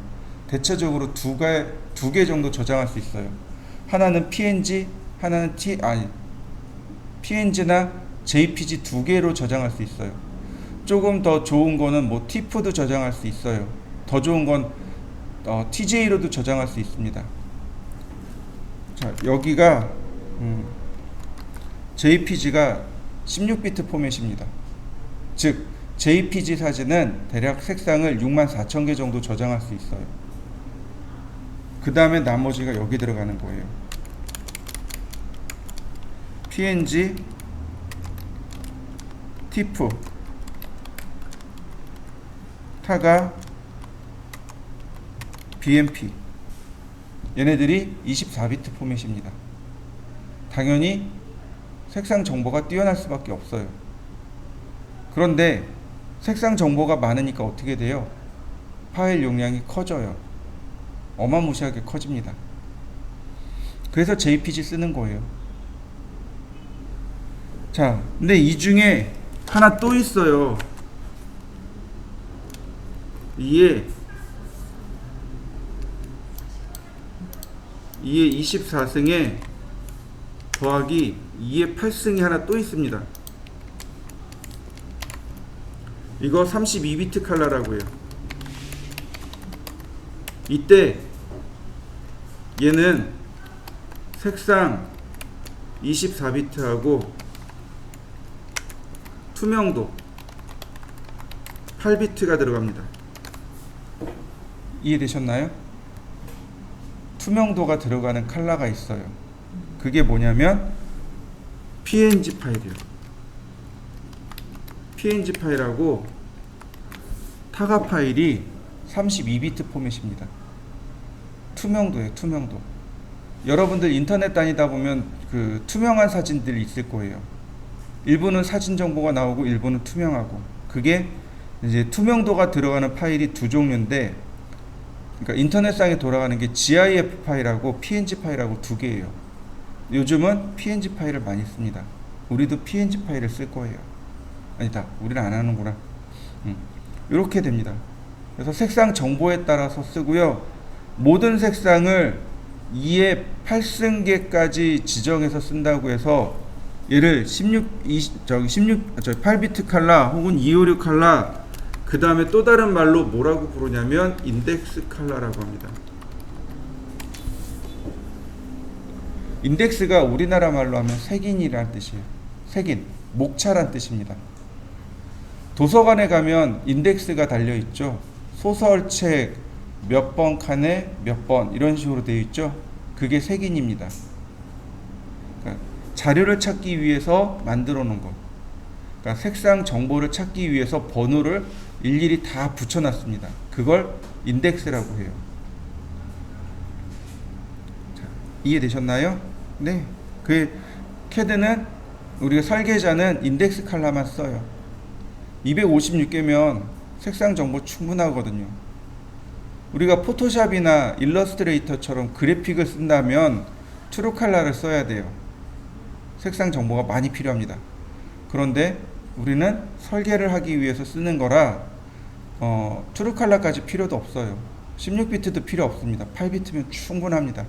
Speaker 1: 대체적으로 두 개 정도 저장할 수 있어요. 하나는 PNG, 하나는 PNG나 JPG 두 개로 저장할 수 있어요. 조금 더 좋은 거는 TIFF도 저장할 수 있어요. 더 좋은 건 TJ로도 저장할 수 있습니다. 자, 여기가 JPG가 16비트 포맷입니다. 즉 JPG 사진은 대략 색상을 64,000개 정도 저장할 수 있어요. 그 다음에 나머지가 여기 들어가는 거예요. PNG, TIFF, 타가, BMP. 얘네들이 24비트 포맷입니다. 당연히 색상 정보가 뛰어날 수밖에 없어요. 그런데 색상 정보가 많으니까 어떻게 돼요? 파일 용량이 커져요. 어마무시하게 커집니다. 그래서 JPG 쓰는 거예요. 자, 근데 이 중에 하나 또 있어요. 이에 24승에 더하기 2의 8승이 하나 또 있습니다. 이거 32비트 컬러라고 해요. 이때 얘는 색상 24비트하고 투명도 8비트가 들어갑니다. 이해되셨나요? 투명도가 들어가는 컬러가 있어요. 그게 뭐냐면 PNG 파일이에요. PNG 파일하고 타가 파일이 32비트 포맷입니다. 투명도예요, 투명도. 여러분들 인터넷 다니다 보면 그 투명한 사진들이 있을 거예요. 일부는 사진 정보가 나오고 일부는 투명하고. 그게 이제 투명도가 들어가는 파일이 두 종류인데, 그러니까 인터넷상에 돌아가는 게 GIF 파일하고 PNG 파일하고 두 개예요. 요즘은 PNG 파일을 많이 씁니다. 우리도 PNG 파일을 쓸 거예요. 아니다, 우리는 안 하는구나. 이렇게 됩니다. 그래서 색상 정보에 따라서 쓰고요. 모든 색상을 2의 8승계까지 지정해서 쓴다고 해서 얘를 8비트 칼라 혹은 256 칼라, 그 다음에 또 다른 말로 뭐라고 부르냐면 인덱스 칼라라고 합니다. 인덱스가 우리나라 말로 하면 색인이라는 뜻이에요. 색인, 목차란 뜻입니다. 도서관에 가면 인덱스가 달려있죠. 소설책 몇 번 칸에 몇 번 이런 식으로 되어 있죠. 그게 색인입니다. 그러니까 자료를 찾기 위해서 만들어 놓은 것. 그러니까 색상 정보를 찾기 위해서 번호를 일일이 다 붙여놨습니다. 그걸 인덱스라고 해요. 자, 이해되셨나요? 네. 그 CAD는 우리가 설계자는 인덱스 컬러만 써요. 256개면 색상 정보 충분하거든요. 우리가 포토샵이나 일러스트레이터처럼 그래픽을 쓴다면 트루 컬러를 써야 돼요. 색상 정보가 많이 필요합니다. 그런데 우리는 설계를 하기 위해서 쓰는 거라 트루 컬러까지 필요도 없어요. 16비트도 필요 없습니다. 8비트면 충분합니다.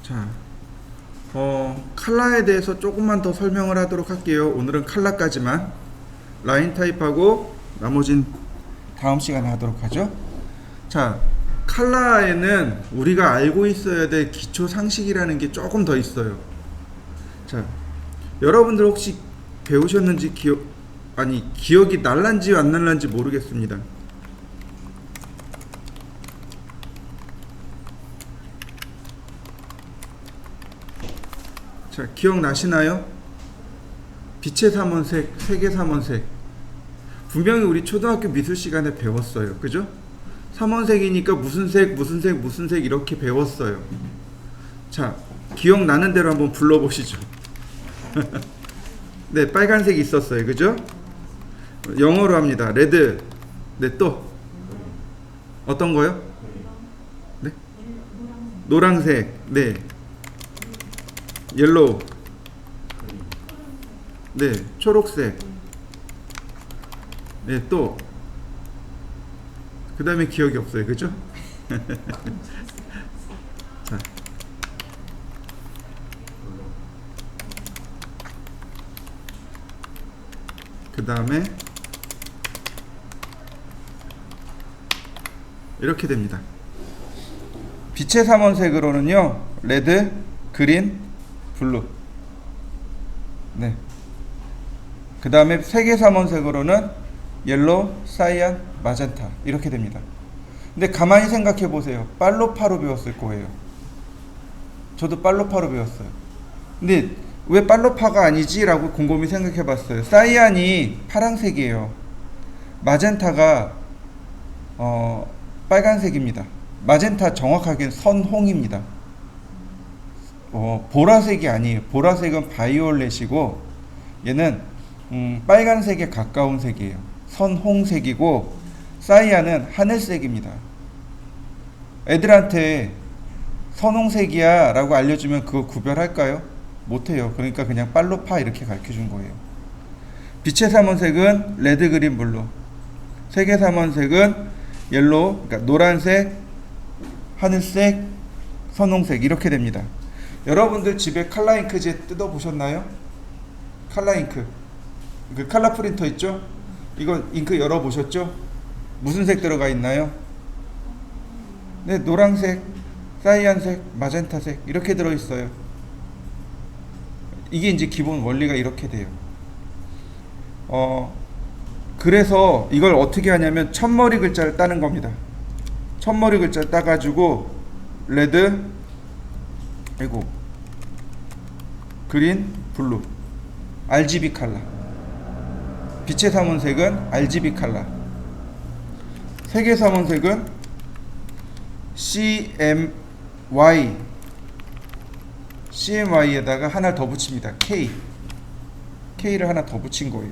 Speaker 1: 자, 컬러에 대해서 조금만 더 설명을 하도록 할게요. 오늘은 컬러까지만. 라인 타입하고 나머진 다음 시간에 하도록 하죠. 자, 컬러에는 우리가 알고 있어야 될 기초 상식이라는 게 조금 더 있어요. 자, 여러분들 혹시 배우셨는지 기억이 날란지 안 날란지 모르겠습니다. 자, 기억나시나요? 빛의 삼원색, 색의 삼원색. 분명히 우리 초등학교 미술 시간에 배웠어요. 그죠? 삼원색이니까 무슨 색, 무슨 색, 무슨 색 이렇게 배웠어요. 자, 기억나는 대로 한번 불러보시죠. 네, 빨간색이 있었어요. 그죠? 영어로 합니다. 레드. 네, 또 어떤 거요? 네? 노란색. 네. 옐로우. 네, 초록색. 네, 또 그 다음에 기억이 없어요. 그죠? 자, 그 다음에 이렇게 됩니다. 빛의 삼원색으로는요, 레드, 그린, 블루. 네. 그 다음에 색의 삼원색으로는 옐로우, 사이안, 마젠타 이렇게 됩니다. 근데 가만히 생각해 보세요. 빨로파로 배웠을 거예요. 저도 빨로파로 배웠어요. 근데 왜 빨로파가 아니지? 라고 곰곰이 생각해 봤어요. 사이안이 파란색이에요. 마젠타가 빨간색입니다. 마젠타 정확하게는 선홍입니다. 보라색이 아니에요. 보라색은 바이올렛이고 얘는 빨간색에 가까운 색이에요. 선홍색이고 사이안은 하늘색입니다. 애들한테 선홍색이야 라고 알려주면 그거 구별할까요? 못해요. 그러니까 그냥 빨로파 이렇게 가르쳐준 거예요. 빛의 삼원색은 레드, 그린, 블루. 색의 삼원색은 옐로우, 그러니까 노란색, 하늘색, 선홍색 이렇게 됩니다. 여러분들 집에 컬러잉크제 뜯어보셨나요? 컬러잉크, 그 컬러 프린터 있죠? 이거 잉크 열어보셨죠? 무슨 색 들어가 있나요? 네, 노란색, 사이안색, 마젠타색 이렇게 들어있어요. 이게 이제 기본 원리가 이렇게 돼요. 그래서 이걸 어떻게 하냐면 첫머리 글자를 따는 겁니다. 첫머리 글자를 따가지고 레드, 그리고 그린, 블루. RGB 컬러. 빛의 삼원색은 RGB 컬러. 색의 삼원색은 CMY에다가 하나 더 붙입니다. K를 하나 더 붙인 거예요.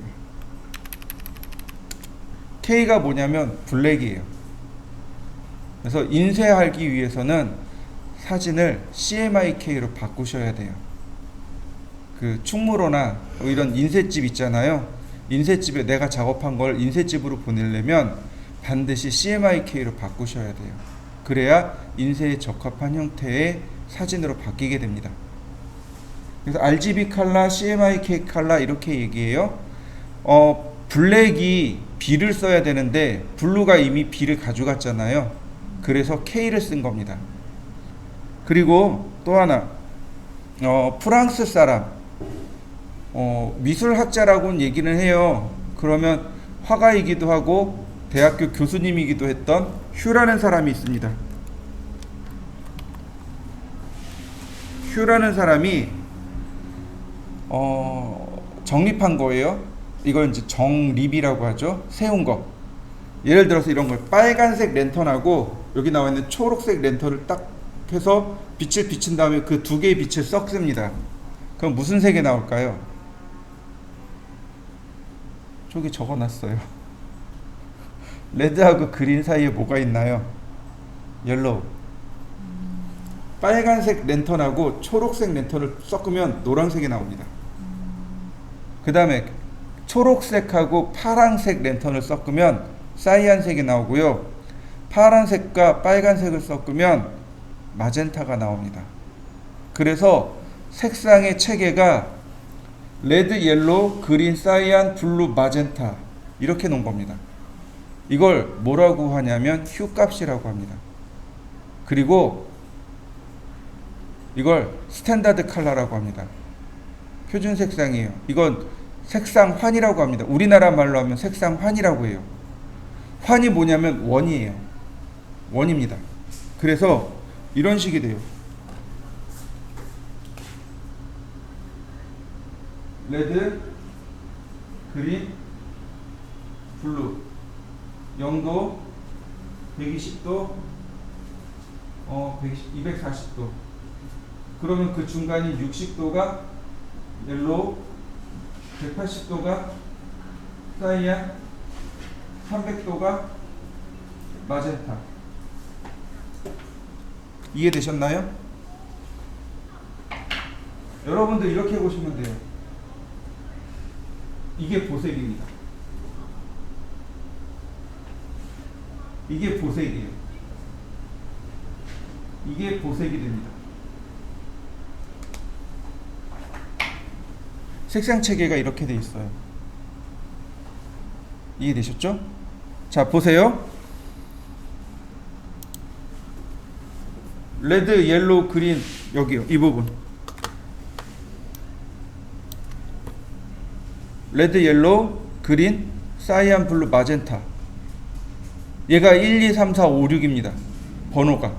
Speaker 1: K가 뭐냐면 블랙이에요. 그래서 인쇄하기 위해서는 사진을 CMYK로 바꾸셔야 돼요. 그 충무로나 이런 인쇄집 있잖아요. 인쇄집에 내가 작업한 걸 인쇄집으로 보내려면 반드시 CMYK로 바꾸셔야 돼요. 그래야 인쇄에 적합한 형태의 사진으로 바뀌게 됩니다. 그래서 RGB 컬러, CMYK 컬러 이렇게 얘기해요. 블랙이 B를 써야 되는데 블루가 이미 B를 가져갔잖아요. 그래서 K를 쓴 겁니다. 그리고 또 하나, 프랑스 사람, 미술학자라고는 얘기는 해요. 그러면 화가이기도 하고 대학교 교수님이기도 했던 휴라는 사람이 있습니다. 휴라는 사람이 정립한 거예요. 이걸 이제 정립이라고 하죠. 세운 거. 예를 들어서 이런 걸 빨간색 랜턴하고 여기 나와 있는 초록색 랜턴을 딱 해서 빛을 비친 다음에 그 두 개의 빛을 섞습니다. 그럼 무슨 색이 나올까요? 저기 적어놨어요. 레드하고 그린 사이에 뭐가 있나요? 옐로우. 빨간색 랜턴하고 초록색 랜턴을 섞으면 노란색이 나옵니다. 그 다음에 초록색하고 파란색 랜턴을 섞으면 사이안색이 나오고요. 파란색과 빨간색을 섞으면 마젠타가 나옵니다. 그래서 색상의 체계가 레드, 옐로우, 그린, 사이안, 블루, 마젠타 이렇게 놓은 겁니다. 이걸 뭐라고 하냐면 휴 값이라고 합니다. 그리고 이걸 스탠다드 컬러라고 합니다. 표준 색상이에요. 이건 색상 환이라고 합니다. 우리나라 말로 하면 색상 환이라고 해요. 환이 뭐냐면 원이에요. 원입니다. 그래서 이런 식이 돼요. 레드, 그린, 블루, 0도, 120도, 240도. 그러면 그 중간이 60도가 옐로우, 180도가 사이안, 300도가 마젠타. 이해되셨나요? 여러분들 이렇게 보시면 돼요. 이게 보색입니다. 이게 보색이에요. 이게 보색이 됩니다. 색상 체계가 이렇게 돼 있어요. 이해되셨죠? 자, 보세요. 레드, 옐로우, 그린, 여기요. 이 부분. 레드, 옐로우, 그린, 사이안, 블루, 마젠타. 얘가 1, 2, 3, 4, 5, 6입니다. 번호가.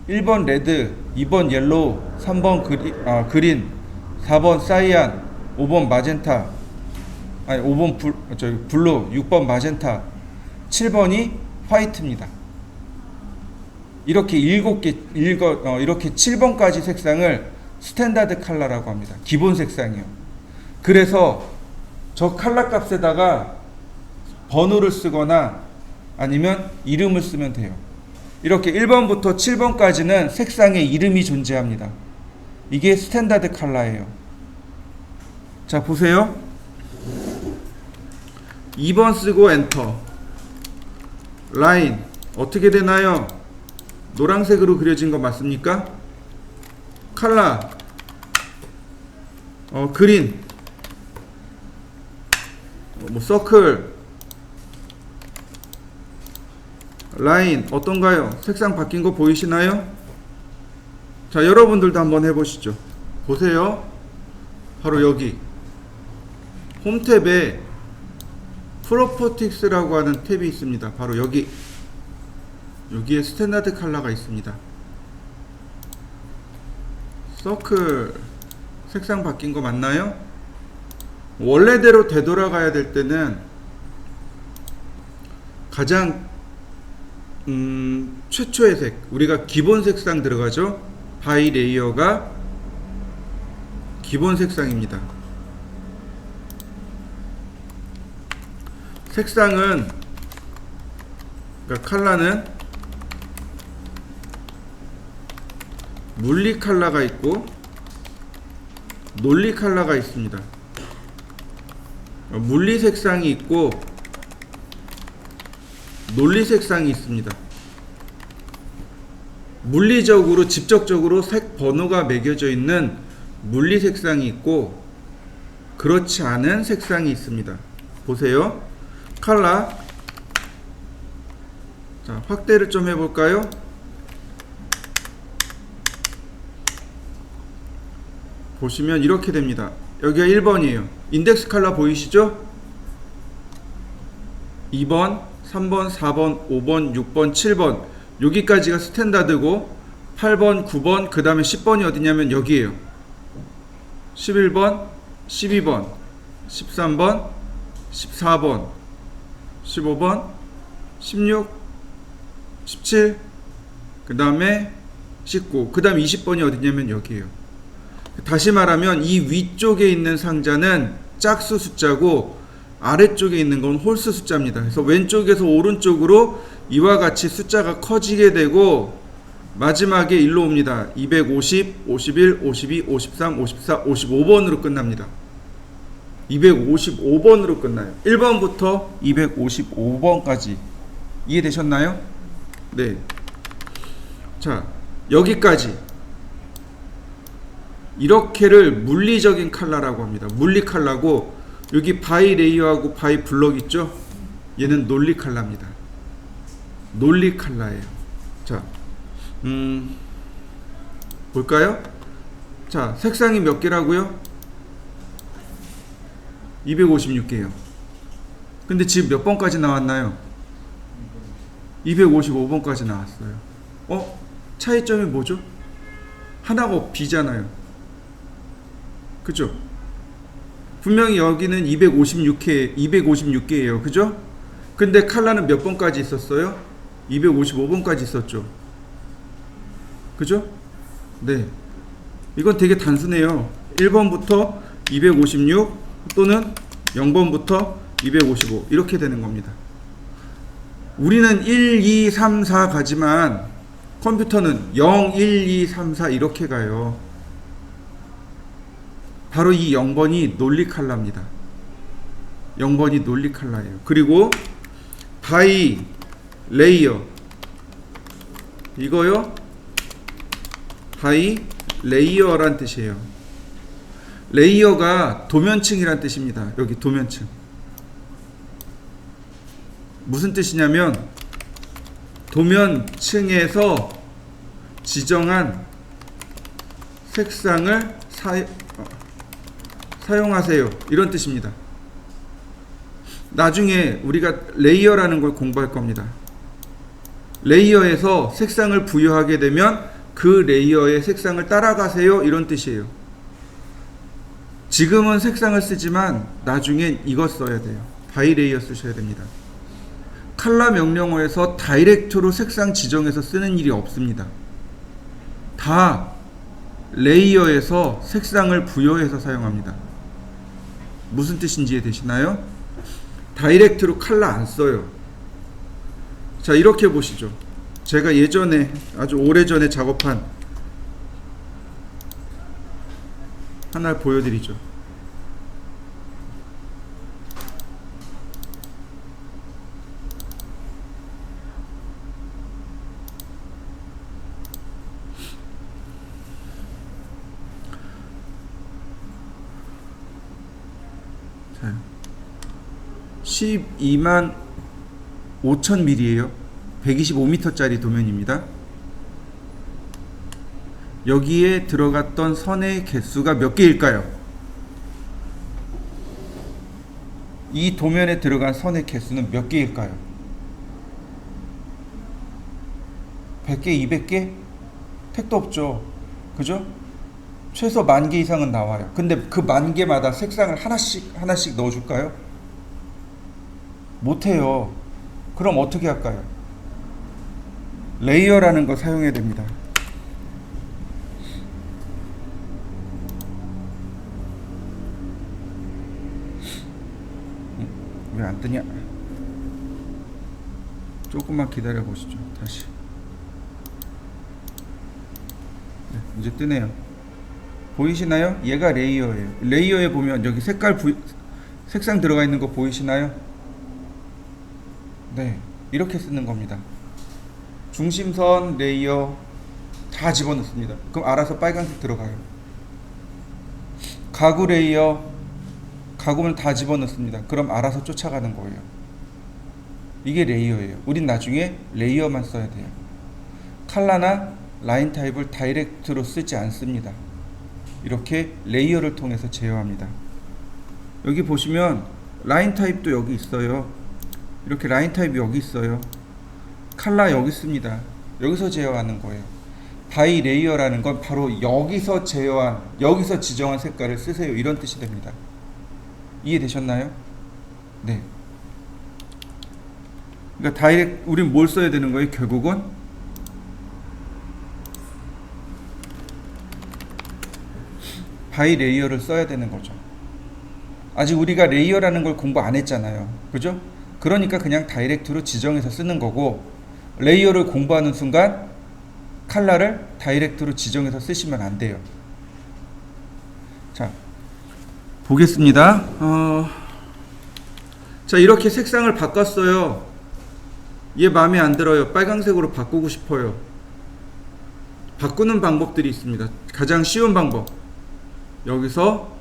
Speaker 1: 1번 레드, 2번 옐로우, 3번 그린, 4번 사이안, 5번 마젠타, 5번 블루, 6번 마젠타, 7번이 화이트입니다. 이렇게 이렇게 7번까지 색상을 스탠다드 컬러라고 합니다. 기본 색상이요. 그래서 저 컬러 값에다가 번호를 쓰거나 아니면 이름을 쓰면 돼요. 이렇게 1번부터 7번까지는 색상에 이름이 존재합니다. 이게 스탠다드 컬러예요. 자, 보세요. 2번 쓰고 엔터. 라인 어떻게 되나요? 노란색으로 그려진 거 맞습니까? 컬러 그린, 서클, 라인 어떤가요? 색상 바뀐 거 보이시나요? 자, 여러분들도 한번 해보시죠. 보세요. 바로 여기 홈탭에 프로퍼티스라고 하는 탭이 있습니다. 바로 여기에 스탠다드 컬러가 있습니다. 서클 색상 바뀐 거 맞나요? 원래대로 되돌아가야 될 때는 가장 최초의 색, 우리가 기본 색상 들어가죠. 바이 레이어가 기본 색상입니다. 색상은, 그러니까 컬러는 물리 컬러가 있고 논리 컬러가 있습니다. 물리 색상이 있고 논리 색상이 있습니다. 물리적으로 직접적으로 색 번호가 매겨져 있는 물리 색상이 있고 그렇지 않은 색상이 있습니다. 보세요. 컬러. 자, 확대를 좀 해볼까요? 보시면 이렇게 됩니다. 여기가 1번이에요. 인덱스 컬러 보이시죠? 2번, 3번, 4번, 5번, 6번, 7번 여기까지가 스탠다드고 8번, 9번, 그 다음에 10번이 어디냐면 여기에요. 11번, 12번, 13번, 14번, 15번, 16, 17, 그 다음에 19, 그 다음에 20번이 어디냐면 여기에요. 다시 말하면 이 위쪽에 있는 상자는 짝수 숫자고 아래쪽에 있는 건 홀수 숫자입니다. 그래서 왼쪽에서 오른쪽으로 이와 같이 숫자가 커지게 되고 마지막에 일로 옵니다. 250, 51, 52, 53, 54, 55번으로 끝납니다. 255번으로 끝나요. 1번부터 255번까지 이해되셨나요? 네. 자, 여기까지 이렇게를 물리적인 컬러라고 합니다. 물리 컬러고 여기 바이 레이어하고 바이 블럭 있죠? 얘는 논리 컬러입니다. 논리 컬러예요. 자, 볼까요? 자, 색상이 몇 개라고요? 256개요. 근데 지금 몇 번까지 나왔나요? 255번까지 나왔어요. 차이점이 뭐죠? 하나가 B잖아요. 그죠? 분명히 여기는 256개예요. 그죠? 근데 컬러는 몇 번까지 있었어요? 255번까지 있었죠. 그죠? 네. 이건 되게 단순해요. 1번부터 256 또는 0번부터 255 이렇게 되는 겁니다. 우리는 1, 2, 3, 4 가지만 컴퓨터는 0, 1, 2, 3, 4 이렇게 가요. 바로 이 0번이 논리 컬러입니다. 0번이 논리 컬러예요. 그리고 바이 레이어 이거요. 바이 레이어란 뜻이에요. 레이어가 도면층이란 뜻입니다. 여기 도면층. 무슨 뜻이냐면 도면층에서 지정한 색상을 사용하세요. 이런 뜻입니다. 나중에 우리가 레이어라는 걸 공부할 겁니다. 레이어에서 색상을 부여하게 되면 그 레이어의 색상을 따라가세요. 이런 뜻이에요. 지금은 색상을 쓰지만 나중에 이거 써야 돼요. 바이 레이어 쓰셔야 됩니다. 컬러 명령어에서 다이렉트로 색상 지정해서 쓰는 일이 없습니다. 다 레이어에서 색상을 부여해서 사용합니다. 무슨 뜻인지 이해되시나요? 다이렉트로 컬러 안 써요. 자, 이렇게 보시죠. 제가 예전에 아주 오래전에 작업한 하나를 보여드리죠. 자, 12만 5천 밀이에요. 125m짜리 도면입니다. 여기에 들어갔던 선의 개수가 몇 개일까요? 이 도면에 들어간 선의 개수는 몇 개일까요? 100개, 200개? 택도 없죠. 그죠? 최소 10,000개 이상은 나와요. 근데 그 10,000개마다 색상을 하나씩 넣어줄까요? 못해요. 그럼 어떻게 할까요? 레이어라는 거 사용해야 됩니다. 왜 안 뜨냐? 조금만 기다려 보시죠. 다시. 네, 이제 뜨네요. 보이시나요? 얘가 레이어예요. 레이어에 보면 여기 색상 들어가 있는 거 보이시나요? 네, 이렇게 쓰는 겁니다. 중심선, 레이어 다 집어넣습니다. 그럼 알아서 빨간색 들어가요. 가구 레이어, 가구를 다 집어넣습니다. 그럼 알아서 쫓아가는 거예요. 이게 레이어예요. 우린 나중에 레이어만 써야 돼요. 칼라나 라인 타입을 다이렉트로 쓰지 않습니다. 이렇게 레이어를 통해서 제어합니다. 여기 보시면 라인 타입도 여기 있어요. 이렇게 라인 타입이 여기 있어요. 칼라 여기 있습니다. 여기서 제어하는 거예요. 바이 레이어라는 건 바로 여기서 지정한 색깔을 쓰세요. 이런 뜻이 됩니다. 이해되셨나요? 네. 그러니까 우린 뭘 써야 되는 거예요? 결국은 바이 레이어를 써야 되는 거죠. 아직 우리가 레이어라는 걸 공부 안 했잖아요. 그죠? 그러니까 그냥 다이렉트로 지정해서 쓰는 거고, 레이어를 공부하는 순간 칼라를 다이렉트로 지정해서 쓰시면 안 돼요. 자, 보겠습니다. 자, 이렇게 색상을 바꿨어요. 얘 마음에 안 들어요. 빨강색으로 바꾸고 싶어요. 바꾸는 방법들이 있습니다. 가장 쉬운 방법, 여기서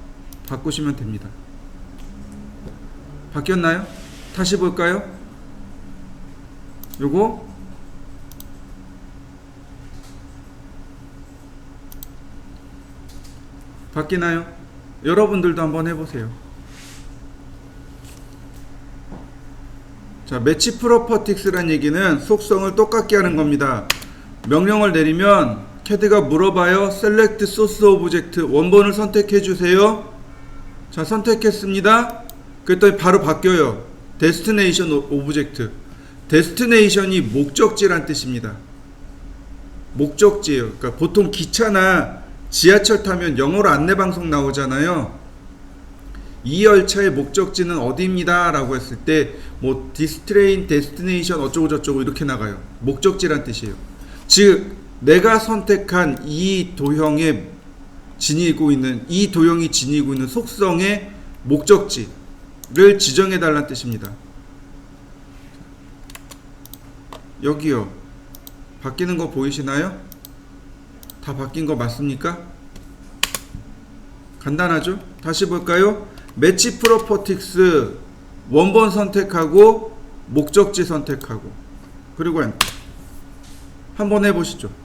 Speaker 1: 바꾸시면 됩니다. 바뀌었나요? 다시 볼까요? 요거 바뀌나요? 여러분들도 한번 해보세요. 자, 매치 프로퍼틱스란 얘기는 속성을 똑같게 하는 겁니다. 명령을 내리면 CAD가 물어봐요. Select Source Object, 원본을 선택해 주세요. 자, 선택했습니다. 그랬더니 바로 바뀌어요. Destination Object. Destination이 목적지란 뜻입니다. 목적지예요. 그러니까 보통 기차나 지하철 타면 영어로 안내방송 나오잖아요. 이 열차의 목적지는 어디입니다 라고 했을 때 뭐 This train destination 어쩌고 저쩌고 이렇게 나가요. 목적지란 뜻이에요. 즉 내가 선택한 이 도형이 지니고 있는 속성의 목적지를 지정해 달라는 뜻입니다. 여기요. 바뀌는 거 보이시나요? 다 바뀐 거 맞습니까? 간단하죠? 다시 볼까요? 매치 프로퍼틱스, 원본 선택하고 목적지 선택하고, 그리고 엔터. 한번 해보시죠.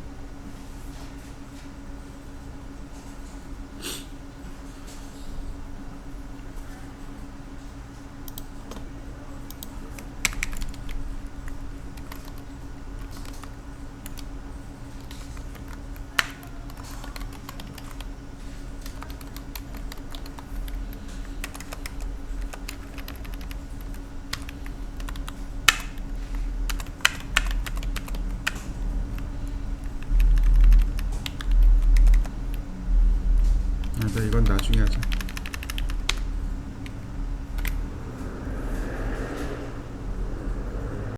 Speaker 1: 이건 나중에 하자.